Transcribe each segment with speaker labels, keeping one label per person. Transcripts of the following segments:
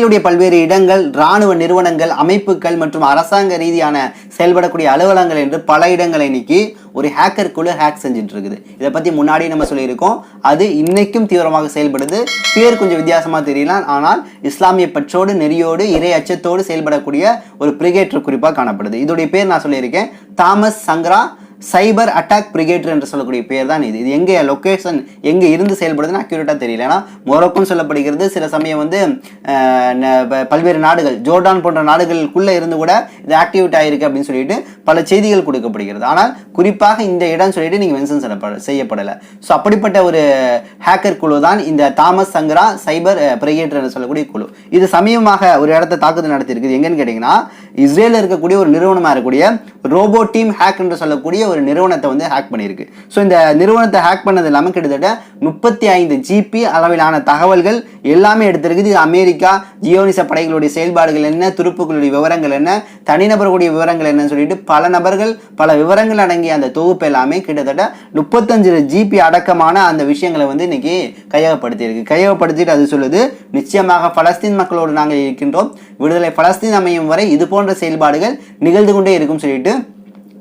Speaker 1: இஸ்ரேலுடைய பல்வேறு இடங்கள், இராணுவ நிறுவனங்கள், அமைப்புகள் மற்றும் அரசாங்க ரீதியான செயல்படக்கூடிய அலுவலகங்கள் என்று பல இடங்களை இன்னைக்கு ஒரு ஹேக்கர் குழு ஹேக் செஞ்சுட்டு இருக்குது. இதை பற்றி முன்னாடி நம்ம சொல்லியிருக்கோம். அது இன்னைக்கும் தீவிரமாக செயல்படுது. பேர் கொஞ்சம் வித்தியாசமாக தெரியலாம், ஆனால் இஸ்லாமிய பற்றோடு, நெறியோடு, இறை அச்சத்தோடு செயல்படக்கூடிய ஒரு பிரிகேட்டர் குறிப்பாக காணப்படுது. இதோடைய பேர் நான் சொல்லியிருக்கேன், தாமஸ் சங்ரா சைபர் அட்டாக் பிரிகேட்டர் என்று சொல்லக்கூடிய பேர் தான் இது. இது எங்கே லொக்கேஷன் எங்கே இருந்து செயல்படுதுன்னு அக்யூரேட்டாக தெரியல. ஏன்னா மொரோக்கோன்னு சொல்லப்படுகிறது. சில சமயம் வந்து பல்வேறு நாடுகள், ஜோர்டான் போன்ற நாடுகளுக்குள்ளே இருந்து கூட இது ஆக்டிவேட் ஆகிருக்கு அப்படின்னு சொல்லிட்டு பல செய்திகள் கொடுக்கப்படுகிறது. ஆனால் குறிப்பாக இந்த இடம் சொல்லிட்டு நீங்கள் மென்ஷன் செய்யப்படலை. ஸோ அப்படிப்பட்ட ஒரு ஹேக்கர் குழு தான் இந்த தாமஸ் சங்ரா சைபர் பிரிகேட்டர் என்று சொல்லக்கூடிய குழு. இது சமயமாக ஒரு இடத்த தாக்குதல் நடத்தியிருக்குது. எங்கன்னு கேட்டிங்கன்னா, இஸ்ரேலில் இருக்கக்கூடிய ஒரு நிறுவனமாக இருக்கக்கூடிய ரோபோ டீம் ஹேக் என்று சொல்லக்கூடிய ஒரு நிறுவனத்தை வந்து ஹேக் பண்ணியிருக்கு. ஸோ இந்த நிறுவனத்தை ஹேக் பண்ணது இல்லாமல் கிட்டத்தட்ட 35 GB அளவிலான தகவல்கள் எல்லாமே எடுத்திருக்குது. இது அமெரிக்கா ஜியோனிச படைகளுடைய செயல்பாடுகள் என்ன, துருப்புகளுடைய விவரங்கள் என்ன, தனிநபர்களுடைய விவரங்கள் என்னன்னு சொல்லிட்டு பல நபர்கள் பல விவரங்கள் அடங்கிய அந்த தொகுப்பு எல்லாமே கிட்டத்தட்ட 35 GB அடக்கமான அந்த விஷயங்களை வந்து இன்னைக்கு கையகப்படுத்திட்டு அது சொல்லுது, நிச்சயமாக பலஸ்தீன் மக்களோடு நாங்கள் இருக்கின்றோம், விடுதலை பலஸ்தீன் அமையும் வரை இது போன்ற செயல்பாடுகள் நிகழ்ந்து கொண்டே இருக்கும் சொல்லிட்டு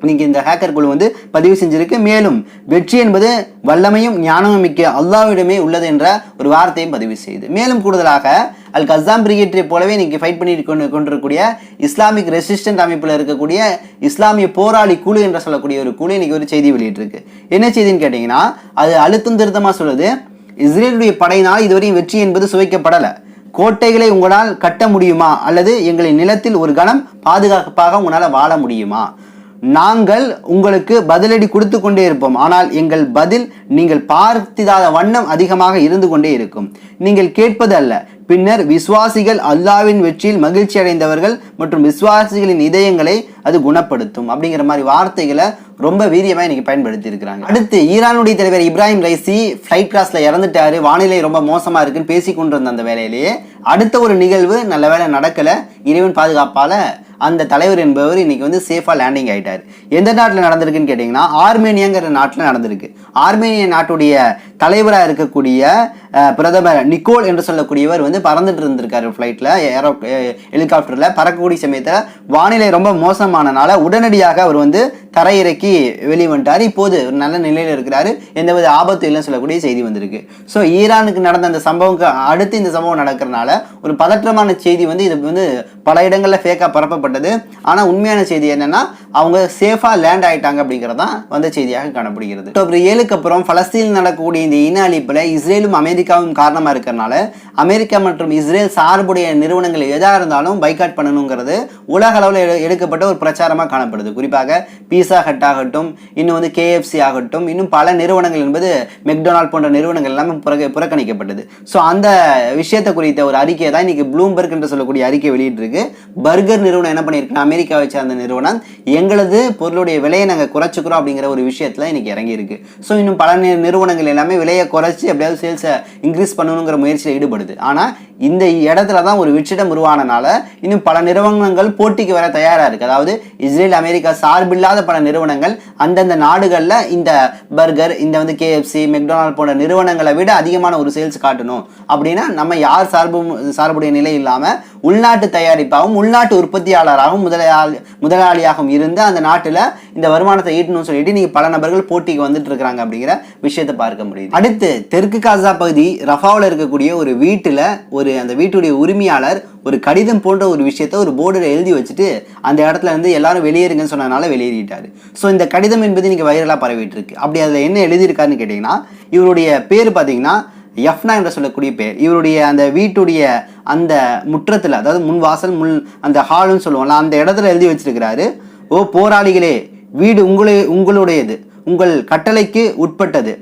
Speaker 1: இன்னைக்கு இந்த ஹேக்கர் குழு வந்து பதிவு செஞ்சிருக்கு. மேலும் வெற்றி என்பது வல்லமையும் ஞானமும் மிக்க அல்லாஹ்விடமே உள்ளது என்ற ஒரு வார்த்தையும் பதிவு செய்யுது. மேலும் கூடுதலாக அல் கஸ்ஸாம் பிரிகேட்டரை போலவே இன்னைக்கு ஃபைட் பண்ணி கொண்டிருக்கக்கூடிய இஸ்லாமிக் ரெசிஸ்டன்ட் அமைப்பில் இருக்கக்கூடிய இஸ்லாமிய போராளி குழு என்று சொல்லக்கூடிய ஒரு குழு இன்னைக்கு ஒரு செய்தி வெளியிட்டிருக்கு. என்ன செய்தின்னு கேட்டிங்கன்னா, அது அழுத்தம் திருத்தமாக சொல்லுது, இஸ்ரேலுடைய படையினால் இதுவரையும் வெற்றி என்பது சுவைக்கப்படலை. கோட்டைகளை உங்களால் கட்ட முடியுமா, அல்லது எங்களின் நிலத்தில் ஒரு கணம் பாதுகாப்பாக உங்களால் வாழ முடியுமா? நாங்கள் உங்களுக்கு பதிலடி கொடுத்து கொண்டே இருப்போம், ஆனால் எங்கள் பதில் நீங்கள் பார்த்திடாத வண்ணம் அதிகமாக இருந்து கொண்டே இருக்கும். நீங்கள் கேட்பது அல்ல, பின்னர் விசுவாசிகள் அல்லாஹ்வின் வெற்றியில் மகிழ்ச்சி அடைந்தவர்கள் மற்றும் விசுவாசிகளின் இதயங்களை அது குணப்படுத்தும் அப்படிங்கிற மாதிரி வார்த்தைகளை ரொம்ப வீரியமாக இன்னைக்கு பயன்படுத்தி இருக்கிறாங்க. அடுத்து ஈரானுடைய தலைவர் இப்ராஹிம் ரைசி ஃப்ளைட் கிராஸ்ல இறந்துட்டாரு, வானிலை ரொம்ப மோசமா இருக்குன்னு பேசி கொண்டு வந்த அந்த வேலையிலேயே அடுத்த ஒரு நிகழ்வு நல்ல வேலை நடக்கல. இறைவன் பாதுகாப்பால அந்த தலைவர் என்பவர் இன்னைக்கு வந்து சேஃபா லேண்டிங் ஆயிட்டார். எந்த நாட்டில் நடந்திருக்குன்னு கேட்டீங்கன்னா, ஆர்மேனியாங்கிற நாட்டில் நடந்திருக்கு. ஆர்மேனியா நாட்டுடைய தலைவராக இருக்கக்கூடிய பிரதமர் நிக்கோல் என்று சொல்லக்கூடியவர் வந்து பறந்துட்டு இருந்திருக்காரு ஃப்ளைட்டில், ஹெலிகாப்டரில் பறக்கக்கூடிய சமயத்தில் வானிலை ரொம்ப மோசமானனால உடனடியாக அவர் வந்து தரையிறக்கி வெளியே வந்துட்டார். இப்போது ஒரு நல்ல நிலையில் இருக்கிறாரு, எந்தவித ஆபத்து இல்லைன்னு சொல்லக்கூடிய செய்தி வந்திருக்கு. ஸோ ஈரானுக்கு நடந்த அந்த சம்பவம் அடுத்து இந்த சம்பவம் நடக்கிறதுனால ஒரு பதற்றமான செய்தி வந்து இது வந்து பல இடங்களில் ஃபேக்காக பரப்பப்பட்டது. ஆனால் உண்மையான செய்தி என்னன்னா, அவங்க சேஃபாக லேண்ட் ஆகிட்டாங்க அப்படிங்கிறதான் வந்த செய்தியாக காணப்படுகிறது. அக்டோபர் 7க்கு அப்புறம் பலஸ்தீனில் நடக்கக்கூடிய இந்த இன அழிப்பில் இஸ்ரேலும் அமெரிக்காவும் காரணமாக இருக்கிறனால அமெரிக்கா மற்றும் இஸ்ரேல் சார்புடைய நிறுவனங்கள் எதாக இருந்தாலும் பைக்காட் பண்ணணுங்கிறது உலக அளவில் எடுக்கப்பட்ட ஒரு பிரச்சாரமாக காணப்படுது. குறிப்பாக பீஸா ஹட் ஆகட்டும், இன்னும் வந்து KFC ஆகட்டும், இன்னும் பல நிறுவனங்கள் என்பது மெக்டொனால்ட் போன்ற நிறுவனங்கள் எல்லாமே புறக்கணிக்கப்பட்டது. ஸோ அந்த விஷயத்தை குறித்த ஒரு அறிக்கையை தான் இன்னைக்கு ப்ளூம்பர்க் என்று சொல்லக்கூடிய அறிக்கை வெளியிட்டிருக்கு. பர்கர் நிறுவனம் என்ன பண்ணியிருக்குன்னா, அமெரிக்காவை சார்ந்த நிறுவனம், எங்களது பொருளுடைய விலையை நாங்கள் குறைச்சிக்கிறோம் அப்படிங்கிற ஒரு விஷயத்தில் இன்னைக்கு இறங்கியிருக்கு. ஸோ இன்னும் பல நிறுவனங்கள் எல்லாமே விலையை குறைச்சி எப்படியாவது சேல்ஸை இன்க்ரீஸ் பண்ணணுங்கிற முயற்சியில் ஈடுபடுது. ஆனால் இந்த இடத்துல தான் ஒரு வெற்றிடம் உருவானனால இன்னும் பல நிறுவனங்கள் போட்டிக்கு வர தயாராக இருக்குது. அதாவது இஸ்ரேல் அமெரிக்கா சார்பில்லாத பல நிறுவனங்கள் அந்தந்த நாடுகளில் இந்த பர்கர், இந்த வந்து KFC, மெக்டொனால்ட் போன்ற நிறுவனங்களை விட அதிகமான ஒரு சேல்ஸ் காட்டணும் அப்படின்னா நம்ம யார் சார்புடைய நிலை இல்லாமல் உள்நாட்டு தயாரிப்பாகவும் உள்நாட்டு உற்பத்தியாளராகவும் முதலாளியாகவும் இருந்து அந்த நாட்டில் இந்த வருமானத்தை ஈட்டணும்னு சொல்லிட்டு நீங்கள் பல நபர்கள் போட்டிக்கு வந்துட்டு இருக்கிறாங்க அப்படிங்கிற விஷயத்தை பார்க்க முடியுது. அடுத்து தெற்கு காசா பகுதி ரஃபாவில் இருக்கக்கூடிய ஒரு வீட்டில் அந்த வீட்டுடைய உரிமையாளர் ஒரு கடிதம் போன்ற ஒரு விஷயத்த ஒரு போர்டில் எழுதி வச்சுட்டு அந்த இடத்துல இருந்து எல்லாரும் வெளியேறுங்கன்னு சொன்னதுனால வெளியேறிட்டாரு. ஸோ இந்த கடிதம் என்பது இன்னைக்கு வைரலாக பரவிட்டு இருக்கு. அப்படி அதில் என்ன எழுதியிருக்காருன்னு கேட்டிங்கன்னா, இவருடைய பேர் பார்த்தீங்கன்னா யஃப்னா என்று சொல்லக்கூடிய பேர். இவருடைய அந்த வீட்டுடைய அந்த முற்றத்தில், அதாவது முன் வாசல் அந்த ஹால்னு சொல்லுவோம்ல, அந்த இடத்துல எழுதி வச்சிருக்கிறாரு, ஓ போராளிகளே, வீடு உங்களுடையது, உங்கள் கட்டளைக்கு உட்பட்டது,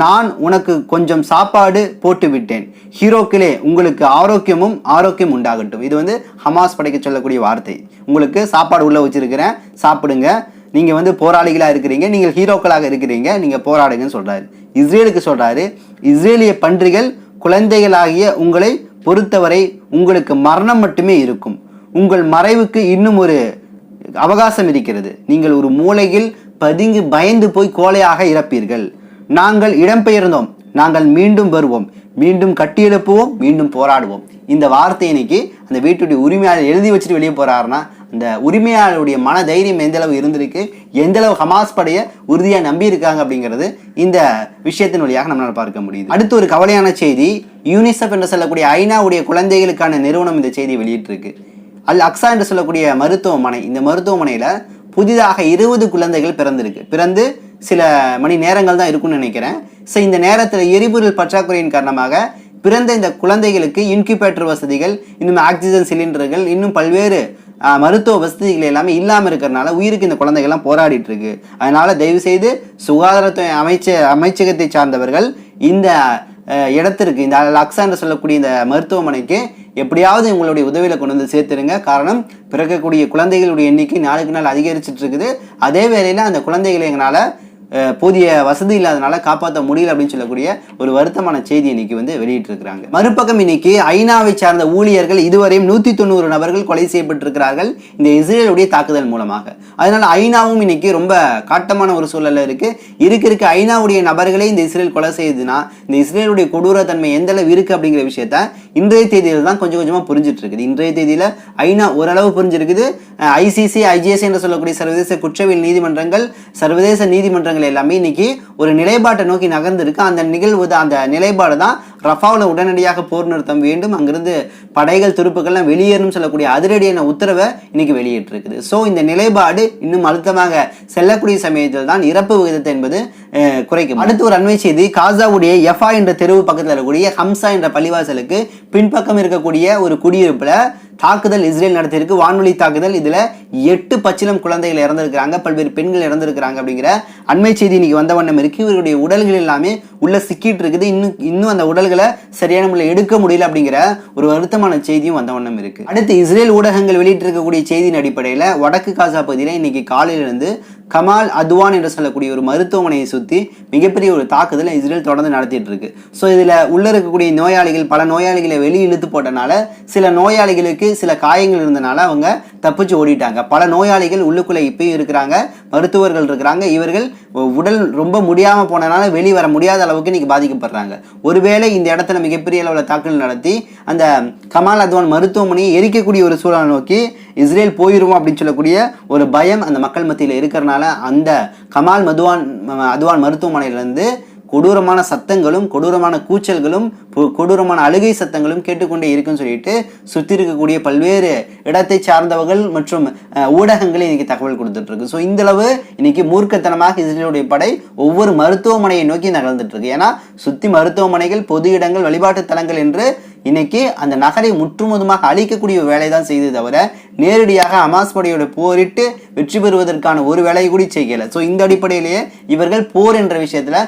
Speaker 1: நான் உனக்கு கொஞ்சம் சாப்பாடு போட்டு விட்டேன், ஹீரோக்களே உங்களுக்கு ஆரோக்கியம் உண்டாகட்டும். இது வந்து ஹமாஸ் படைக்க சொல்லக்கூடிய வார்த்தை. உங்களுக்கு சாப்பாடு உள்ள வச்சிருக்கிறேன், சாப்பிடுங்க, நீங்கள் வந்து போராளிகளாக இருக்கிறீங்க, நீங்கள் ஹீரோக்களாக இருக்கிறீங்க, நீங்கள் போராடுங்கன்னு சொல்கிறாரு. இஸ்ரேலுக்கு சொல்கிறாரு, இஸ்ரேலிய பன்றிகள் குழந்தைகளாகிய உங்களை பொறுத்தவரை உங்களுக்கு மரணம் மட்டுமே இருக்கும். உங்கள் மறைவுக்கு இன்னும் ஒரு அவகாசம் இருக்கிறது. நீங்கள் ஒரு மூலையில் பதுங்கி பயந்து போய் கோலையாக இறப்பீர்கள். நாங்கள் இடம்பெயர்ந்தோம், நாங்கள் மீண்டும் வருவோம், மீண்டும் கட்டியெழுப்புவோம், மீண்டும் போராடுவோம். இந்த வார்த்தை இன்னைக்கு அந்த வீட்டுடைய உரிமையாளர் எழுதி வச்சுட்டு வெளியே போறாருன்னா அந்த உரிமையாளருடைய மன தைரியம் எந்த அளவு இருந்திருக்கு, எந்த அளவு ஹமாஸ் படைய உறுதியா நம்பி இருக்காங்க அப்படிங்கிறது இந்த விஷயத்தின் வழியாக நம்மளால பார்க்க முடியுது. அடுத்து ஒரு கவலையான செய்தி, யூனிசெஃப் என்று சொல்லக்கூடிய ஐநாவுடைய குழந்தைகளுக்கான நிறுவனம் இந்த செய்தியை வெளியிட்டிருக்கு. அல் அக்ஸா என்று சொல்லக்கூடிய மருத்துவமனை, இந்த மருத்துவமனையில புதிதாக 20 குழந்தைகள் பிறந்து சில மணி நேரங்கள் தான் இருக்கும்னு நினைக்கிறேன். ஸோ இந்த நேரத்தில் எரிபொருள் பற்றாக்குறையின் காரணமாக பிறந்த இந்த குழந்தைகளுக்கு இன்குபேட்டர் வசதிகள், இன்னும் ஆக்சிஜன் சிலிண்டர்கள், இன்னும் பல்வேறு மருத்துவ வசதிகள் எல்லாமே இல்லாமல் இருக்கிறதுனால உயிருக்கு இந்த குழந்தைகள்லாம் போராடிட்டு இருக்கு. அதனால தயவு செய்து சுகாதாரத்துறை அமைச்சகத்தை சார்ந்தவர்கள் இந்த இடத்திற்கு, இந்த அக்ஸா என்று சொல்லக்கூடிய இந்த மருத்துவமனைக்கு எப்படியாவது உங்களுடைய உதவியில கொண்டு வந்து சேர்த்துருங்க. காரணம், பிறக்கக்கூடிய குழந்தைகளுடைய எண்ணிக்கை நாளுக்கு நாள் அதிகரிச்சுட்டு இருக்குது. அதே வேளையில அந்த குழந்தைகளை எங்களால போதிய வசதி இல்லாதனால காப்பாற்ற முடியல அப்படின்னு சொல்லக்கூடிய ஒரு வருத்தமான செய்தி இன்னைக்கு வெளியிட்டிருக்கிறாங்க. மறுபக்கம் இன்னைக்கு ஐநாவை சார்ந்த ஊழியர்கள் இதுவரையும் 190 நபர்கள் கொலை செய்யப்பட்டிருக்கிறார்கள் இந்த இஸ்ரேலுடைய தாக்குதல் மூலமாக. அதனால ஐநாவும் இன்னைக்கு ரொம்ப காட்டமான ஒரு சூழல்ல இருக்க ஐநாவுடைய நபர்களே இந்த இஸ்ரேல் கொலை செய்யுதுன்னா இந்த இஸ்ரேலுடைய கொடூரத்தன்மை எந்த அளவு இருக்கு அப்படிங்கிற விஷயத்த இன்றைய தேதியில தான் கொஞ்சம் கொஞ்சமா புரிஞ்சிட்டு இருக்குது. இன்றைய தேதியில ஐநா ஓரளவு புரிஞ்சிருக்குது. ICC, ICJ என்று சொல்லக்கூடிய சர்வதேச குற்றவியல் நீதிமன்றங்கள், சர்வதேச நீதிமன்றங்கள் எல்லாமே இன்னைக்கு ஒரு நிலைப்பாட்டை நோக்கி நகர்ந்திருக்கு. அந்த நிலைப்பாடு தான் ரஃபாவில் உடனடியாக போர் நிறுத்தம் வேண்டும், அங்கிருந்து படைகள் துருப்புகள்லாம் வெளியேறும் சொல்லக்கூடிய அதிரடியான உத்தரவை இன்னைக்கு வெளியிட்டிருக்குது. ஸோ இந்த நிலைப்பாடு இன்னும் அழுத்தமாக செல்லக்கூடிய சமயத்தில் தான் இறப்பு விகிதத்தை என்பது குறைக்கும். அடுத்து ஒரு அண்மை செய்தி, காசாவுடைய எஃபா என்ற தெருவு பக்கத்தில் இருக்கக்கூடிய ஹம்சா என்ற பள்ளிவாசலுக்கு பின்பக்கம் இருக்கக்கூடிய ஒரு குடியிருப்புல தாக்குதல் இஸ்ரேல் நடத்தியிருக்கு, வான்வழி தாக்குதல். இதுல 8 பச்சிலம் குழந்தைகள் இறந்திருக்கிறாங்க, பல்வேறு பெண்கள் இறந்திருக்கிறாங்க அப்படிங்கிற அண்மை செய்தி இன்னைக்கு வந்த வண்ணம் இருக்கு. இவருடைய உடல்கள் எல்லாமே உள்ள சிக்கிட்டு இருக்குது. இன்னும் அந்த உடல்களை சரியான முறையில் எடுக்க முடியல அப்படிங்கிற ஒரு வருத்தமான செய்தியும் வந்த வண்ணம் இருக்கு. அடுத்து இஸ்ரேல் ஊடகங்கள் வெளியிட்டிருக்கக்கூடிய செய்தியின் அடிப்படையில் வடக்கு காசா பகுதியில் இன்னைக்கு காலையிலிருந்து கமால் அத்வான் என்று சொல்லக்கூடிய ஒரு மருத்துவமனையை சுற்றி மிகப்பெரிய ஒரு தாக்குதலை இஸ்ரேல் தொடர்ந்து நடத்திட்டு இருக்கு. ஸோ இதில் உள்ள இருக்கக்கூடிய நோயாளிகள், பல நோயாளிகளை வெளியே இழுத்து போட்டனால சில நோயாளிகளுக்கு சில காயங்கள் இருந்தனால அவங்க தப்பிச்சு ஓடிட்டாங்க. பல நோயாளிகள் உள்ளுக்குள்ள இப்பயும் இருக்கிறாங்க, மருத்துவர்கள் இருக்கிறாங்க. இவர்கள் உடல் ரொம்ப முடியாம போனனால வெளியே வர முடியாத அளவுக்கு இன்னைக்கு பாதிக்கப்படுறாங்க. ஒருவேளை இந்த இடத்துல மிகப்பெரிய அளவில் தாக்குதல் நடத்தி அந்த கமால் அத்வான் மருத்துவமனையை எரிக்கக்கூடிய ஒரு சூழலை நோக்கி இஸ்ரேல் போயிருவோம் அப்படின்னு சொல்லக்கூடிய ஒரு பயம் அந்த மக்கள் மத்தியில் இருக்கிறனால அந்த கமால் அத்வான் மருத்துவமனையிலிருந்து கொடூரமான சத்தங்களும், கொடூரமான கூச்சல்களும், கொடூரமான அழுகை சத்தங்களும் கேட்டுக்கொண்டே இருக்குன்னு சொல்லிட்டு சுற்றி இருக்கக்கூடிய பல்வேறு இடத்தை சார்ந்தவர்கள் மற்றும் ஊடகங்களே இன்னைக்கு தகவல் கொடுத்துட்டு இருக்கு. ஸோ இந்த அளவு இன்னைக்கு மூர்க்கத்தனமாக இஸ்ரேலுடைய படை ஒவ்வொரு மருத்துவமனையை நோக்கி நகர்ந்துட்டு இருக்கு. ஏன்னா சுத்தி மருத்துவமனைகள், பொது இடங்கள், வழிபாட்டு தலங்கள் என்று இன்னைக்கு அந்த நகரை முற்றுமுதுமாக அழிக்கக்கூடிய வேலை தான் செய்து தவிர நேரடியாக ஹமாஸ் படையோட போரிட்டு வெற்றி பெறுவதற்கான ஒரு வேலையை கூட செய்யல. ஸோ இந்த அடிப்படையிலேயே இவர்கள் போர் என்ற விஷயத்துல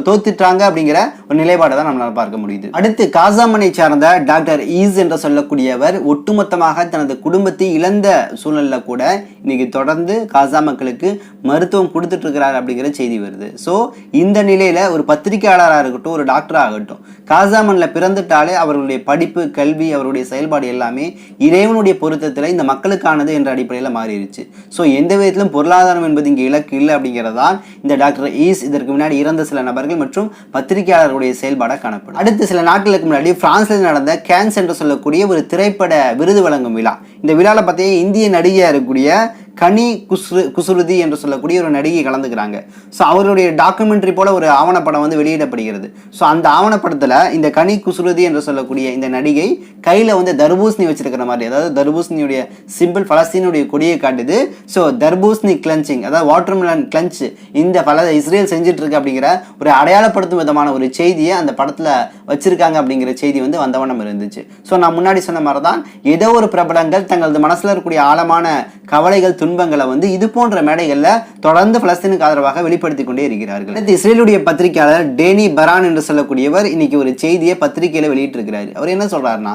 Speaker 1: தோத்துட்டாங்க அப்படிங்கிற ஒரு நிலைப்பாடை தான் நம்மளால பார்க்க முடியுது. அடுத்து காசாமனை சார்ந்த டாக்டர் ஈஸ் என்று சொல்லக்கூடியவர் ஒட்டுமொத்தமாக தனது குடும்பத்தை இழந்த சூழல்ல கூட இன்னைக்கு தொடர்ந்து காசா மக்களுக்கு மருத்துவம் கொடுத்துட்டு இருக்கிறார் அப்படிங்கிற செய்தி வருது. ஸோ இந்த நிலையில ஒரு பத்திரிகையாளராக இருக்கட்டும், ஒரு டாக்டராக ஆகட்டும், காசாமன்ல பிறந்துட்டாலே அவர்களுடைய படிப்பு, கல்வி, அவருடைய செயல்பாடு எல்லாமே இறைவனுடைய பொருத்தத்தில் இந்த மக்களுக்கானது என்ற அடிப்படையில் மாறிடுச்சு. ஸோ எந்த விதத்திலும் பொருளாதாரம் என்பது இங்கே இலக்கு இல்லை அப்படிங்கிறதான் இந்த டாக்டர் ஈஸ் இதற்கு முன்னாடி இறந்த சில நபர்கள் மற்றும் பத்திரிகையாளர்களுடைய செயல்பாடாக காணப்படும். அடுத்து சில நாட்களுக்கு முன்னாடி பிரான்சில் நடந்த கேன்ஸ் என்று சொல்லக்கூடிய ஒரு திரைப்பட விருது வழங்கும் விழா. இந்த விழாவில் பார்த்தீங்கன்னா இந்திய நடிகையாக இருக்கக்கூடிய கனி குசுருதி என்று சொல்லக்கூடிய ஒரு நடிகை கலந்துக்கிறாங்க. ஸோ அவருடைய டாக்குமெண்ட்ரி போல ஒரு ஆவணப்படம் வெளியிடப்படுகிறது. ஸோ அந்த ஆவணப்படத்தில் இந்த கனி குசுருதி என்று சொல்லக்கூடிய இந்த நடிகை கையில் தர்பூசணி வச்சிருக்கிற மாதிரி, அதாவது தர்பூசணியுடைய சிம்பிள் பலஸ்தீனுடைய கொடியை காட்டுது. ஸோ தர்பூசணி கிளன்ச்சிங், அதாவது வாட்டர்மெலன் கிளன்ச் இந்த இஸ்ரேல் செஞ்சுட்டு இருக்கு அப்படிங்கிற ஒரு அடையாளப்படுத்தும் விதமான ஒரு செய்தியை அந்த படத்தில் வச்சிருக்காங்க அப்படிங்கிற செய்தி வந்தவண்ணம் இருந்துச்சு. ஸோ நான் முன்னாடி சொன்ன மாதிரி தான் ஏதோ ஒரு பிரபலங்கள் தங்களது மனசில் இருக்கக்கூடிய ஆழமான கவலைகள், துன்பங்களை இது போன்ற மேடைகள்ல தொடர்ந்து பலஸ்தீனுக்கு ஆதரவாக வெளிப்படுத்திக் கொண்டே இருக்கிறார்கள். இஸ்ரேலுடைய பத்திரிகையாளர் டேனி பரான் என்று சொல்லக்கூடியவர் இன்னைக்கு ஒரு செய்தியை பத்திரிகையில வெளியிட்டிருக்கிறார். அவர் என்ன சொல்றாருன்னா,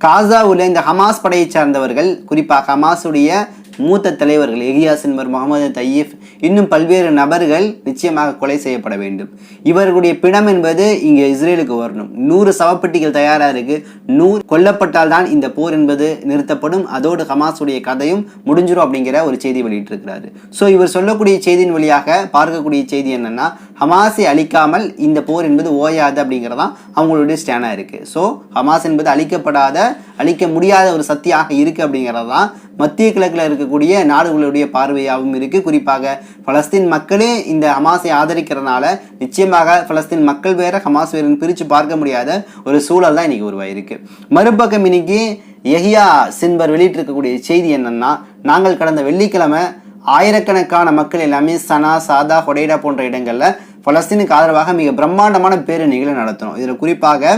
Speaker 1: காசாவுல இந்த ஹமாஸ் படையை சார்ந்தவர்கள், குறிப்பாக ஹமாஸுடைய மூத்த தலைவர்கள் எகியா சின்வர், முகமது தையீப், இன்னும் பல்வேறு நபர்கள் நிச்சயமாக கொலை செய்யப்பட வேண்டும். இவர்களுடைய பிணம் என்பது இங்கே இஸ்ரேலுக்கு வரணும். 100 சவப்பெட்டிகள் தயாரா இருக்கு. 100 கொல்லப்பட்டால் தான் இந்த போர் என்பது நிறுத்தப்படும், அதோடு ஹமாஸுடைய கதையும் முடிஞ்சிடும் அப்படிங்கிற ஒரு செய்தி வெளியிட்டிருக்கிறாரு. ஸோ இவர் சொல்லக்கூடிய செய்தியின் வழியாக பார்க்கக்கூடிய செய்தி என்னன்னா, ஹமாஸை அழிக்காமல் இந்த போர் என்பது ஓயாது அப்படிங்கிறதான் அவங்களுடைய ஸ்டாண்டாக இருக்குது. ஸோ ஹமாஸ் என்பது அழிக்க முடியாத ஒரு சக்தியாக இருக்குது அப்படிங்கிறது தான் மத்திய கிழக்கில் இருக்கக்கூடிய நாடுகளுடைய பார்வையாகவும் இருக்குது. குறிப்பாக பலஸ்தீன் மக்களே இந்த ஹமாஸை ஆதரிக்கிறதுனால நிச்சயமாக பலஸ்தீன் மக்கள் வேற ஹமாஸ் வேறுன்னு பிரித்து பார்க்க முடியாத ஒரு சூழல் தான் இன்னைக்கு உருவாயிருக்கு. மறுபக்கம் இன்னைக்கு யஹியா சின்வர் வெளியிட்டிருக்கக்கூடிய செய்தி என்னன்னா, நாங்கள் கடந்த வெள்ளிக்கிழமை ஆயிரக்கணக்கான மக்கள் எல்லாமே சனா, சாதா, ஹொடைடா போன்ற இடங்களில் பலஸ்தீனுக்கு ஆதரவாக மிக பிரம்மாண்டமான பேரணிகளை நடத்தணும். இதில் குறிப்பாக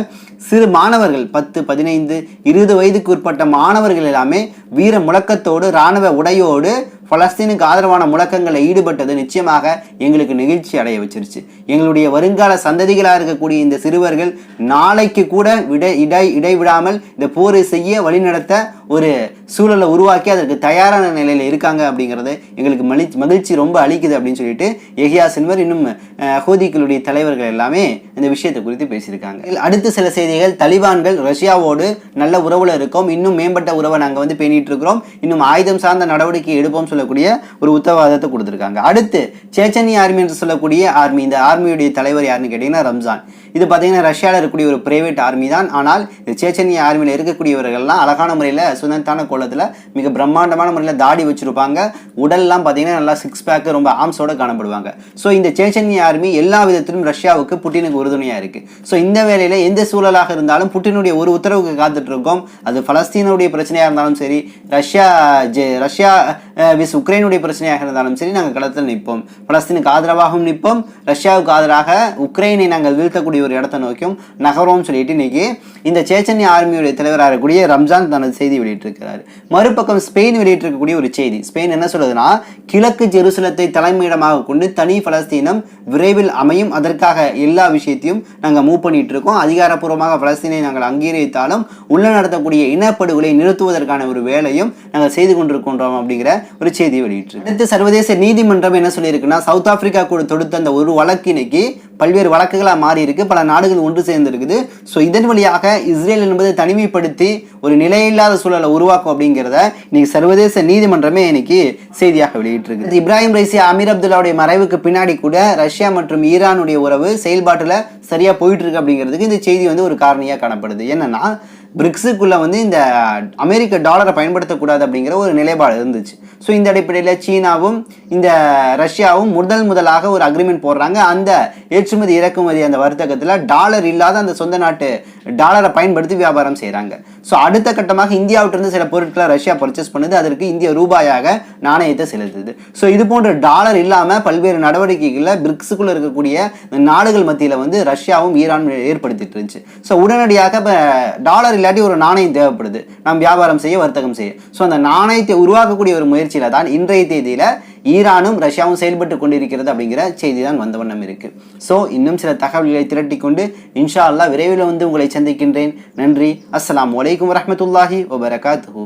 Speaker 1: சிறு மாணவர்கள் 10, 15, 20 வயதுக்கு உட்பட்ட மாணவர்கள் எல்லாமே வீர முழக்கத்தோடு இராணுவ உடையோடு பலஸ்தீனுக்கு ஆதரவான முழக்கங்களை ஈடுபட்டது நிச்சயமாக எங்களுக்கு நெகிழ்ச்சி அடைய வச்சிருச்சு. எங்களுடைய வருங்கால சந்ததிகளாக இருக்கக்கூடிய இந்த சிறுவர்கள் நாளைக்கு கூட இடைவிடாமல் இந்த போரை செய்ய வழிநடத்த ஒரு சூழலை உருவாக்கி அதற்கு தயாரான நிலையில் இருக்காங்க அப்படிங்கிறது எங்களுக்கு மகிழ்ச்சி ரொம்ப அளிக்குது அப்படின்னு சொல்லிட்டு யஹியா சின்வர் இன்னும் ஹூதிகளுடைய தலைவர்கள் எல்லாமே இந்த விஷயத்தை குறித்து பேசியிருக்காங்க. அடுத்த சில செய்திகள், தலிபான்கள் ரஷ்யாவோடு நல்ல உறவுல இருக்கோம், இன்னும் மேம்பட்ட உறவை நாங்கள் பேணிட்டு இருக்கிறோம், இன்னும் ஆயுதம் சார்ந்த நடவடிக்கை எடுப்போம் சொல்லக்கூடிய ஒரு உத்தரவாதத்தை கொடுத்திருக்காங்க. அடுத்து சேச்சனிய ஆர்மி என்று சொல்லக்கூடிய ஆர்மி, இந்த ஆர்மியுடைய தலைவர் யாருன்னு கேட்டீங்கன்னா ரம்ஜான். இது பார்த்தீங்கன்னா ரஷ்யாவில் இருக்கக்கூடிய ஒரு பிரைவேட் ஆர்மி தான். ஆனால் இந்த சேச்சனிய ஆர்மியில் இருக்கக்கூடியவர்கள்லாம் அழகான முறையில் சுதந்திரமான கோலத்தில் மிக பிரம்மாண்டமான முறையில் தாடி வச்சிருப்பாங்க. உடல்லாம் பார்த்தீங்கன்னா நல்லா சிக்ஸ் பேக் ரொம்ப ஆர்ம்ஸோட காணப்படுவாங்க. ஸோ இந்த சேச்சனிய ஆர்மி எல்லா விதத்திலும் ரஷ்யாவுக்கு புட்டினுக்கு உறுதுணையாக இருக்கு. ஸோ இந்த வேளையில் எந்த சூழலாக இருந்தாலும் புட்டினுடைய ஒரு உத்தரவுக்கு காத்துட்டு இருக்கோம். அது பலஸ்தீனுடைய பிரச்சனையாக இருந்தாலும் சரி, ரஷ்யா உக்ரைனுடைய பிரச்சனையாக இருந்தாலும் சரி, நாங்கள் களத்தில் நிற்போம். பலஸ்தீனுக்கு ஆதரவாகவும் நிற்போம், ரஷ்யாவுக்கு ஆதரவாக உக்ரைனை நாங்கள் வீழ்த்தக்கூடிய ஒரு இடத்தை நோக்கியும் நகரோம் சொல்லிட்டு இன்னைக்கு இந்த சேச்சன்ய ஆர்மியுடைய தலைவராக இருக்கக்கூடிய ரம்ஜான் தனது செய்தி வெளியிட்டிருக்கிறார். மறுபக்கம் ஸ்பெயின் வெளியிட்டிருக்கக்கூடிய ஒரு செய்தி. ஸ்பெயின் என்ன சொல்லுதுன்னா, கிழக்கு ஜெருசலத்தை தலைமையிடமாக கொண்டு தனி பலஸ்தீனம் விரைவில் அமையும், அதற்காக எல்லா விஷயத்தையும் நாங்கள் மூவ் பண்ணிட்டு இருக்கோம். அதிகாரப்பூர்வமாக பலஸ்தீனை நாங்கள் அங்கீகரித்தாலும் உள்ள நடத்தக்கூடிய இனப்படுகொலை நிறுத்துவதற்கான ஒரு வேலையும் நாங்கள் செய்து கொண்டிருக்கின்றோம் அப்படிங்கிற ஒரு செய்தியை வெளியிட்டு. அடுத்து சர்வதேச நீதிமன்றம் என்ன சொல்லியிருக்குன்னா, சவுத் ஆப்பிரிக்கா கூட தொடுத்த அந்த ஒரு வழக்கு இன்னைக்கு பல்வேறு வழக்குகளாக மாறி இருக்கு, பல நாடுகள் ஒன்று சேர்ந்து இருக்குது. ஸோ இதன் வழியாக இஸ்ரேல் என்பதை தனிமைப்படுத்தி ஒரு நிலையில்லாத சூழலை உருவாக்கும் அப்படிங்கிறத இன்னைக்கு சர்வதேச நீதிமன்றமே இன்னைக்கு செய்தியாக வெளியிட்டிருக்கு. இப்ராஹிம் ரைசி, அமீர் அப்துல்லாவுடைய மறைவுக்கு பின்னாடி கூட ரஷ்யா மற்றும் ஈரானுடைய உறவு செயல்பாட்டில் சரியா போயிட்டு இருக்கு அப்படிங்கிறதுக்கு இந்த செய்தி ஒரு காரணியாக காணப்படுது. என்னன்னா, பிரிக்ஸுக்குள்ள இந்த அமெரிக்க டாலரை பயன்படுத்தக்கூடாது அப்படிங்கிற ஒரு நிலைப்பாடு இருந்துச்சு. ஸோ இந்த அடிப்படையில் சீனாவும் இந்த ரஷ்யாவும் முதலாக ஒரு அக்ரிமெண்ட் போடுறாங்க. அந்த ஏற்றுமதி இறக்குமதி அந்த வர்த்தகத்தில் டாலர் இல்லாத அந்த சொந்த நாட்டு டாலரை பயன்படுத்தி வியாபாரம் செய்கிறாங்க. ஸோ அடுத்த கட்டமாக இந்தியாவிட்டிருந்து சில பொருட்களை ரஷ்யா பர்ச்சேஸ் பண்ணுது, அதற்கு இந்திய ரூபாயாக நாணயத்தை செலுத்துது. ஸோ இது போன்ற டாலர் இல்லாமல் பல்வேறு நடவடிக்கைகளில் பிரிக்ஸுக்குள்ள இருக்கக்கூடிய நாடுகள் மத்தியில் ரஷ்யாவும் ஈரான் ஏற்படுத்திட்டு இருந்துச்சு. ஸோ உடனடியாக இப்போ டாலர் இல்லாட்டி ஒரு நாணயம் தேவைப்படுது, நாம் வியாபாரம் செய்ய, வர்த்தகம் செய்ய. ஸோ அந்த நாணயத்தை உருவாக்கக்கூடிய ஒரு முயற்சியில தான் இன்றைய தேதியில ஈரானும் ரஷ்யாவும் செயல்பட்டு கொண்டிருக்கிறது அப்படிங்கிற செய்தி தான் வந்த வண்ணம் இருக்கு. ஸோ இன்னும் சில தகவல்களை திரட்டி கொண்டு இன்ஷா அல்லாஹ் விரைவில் உங்களை சந்திக்கின்றேன். நன்றி. அஸ்ஸலாமு அலைக்கும் வரஹ்மத்துல்லாஹி வபரகாத்துஹு.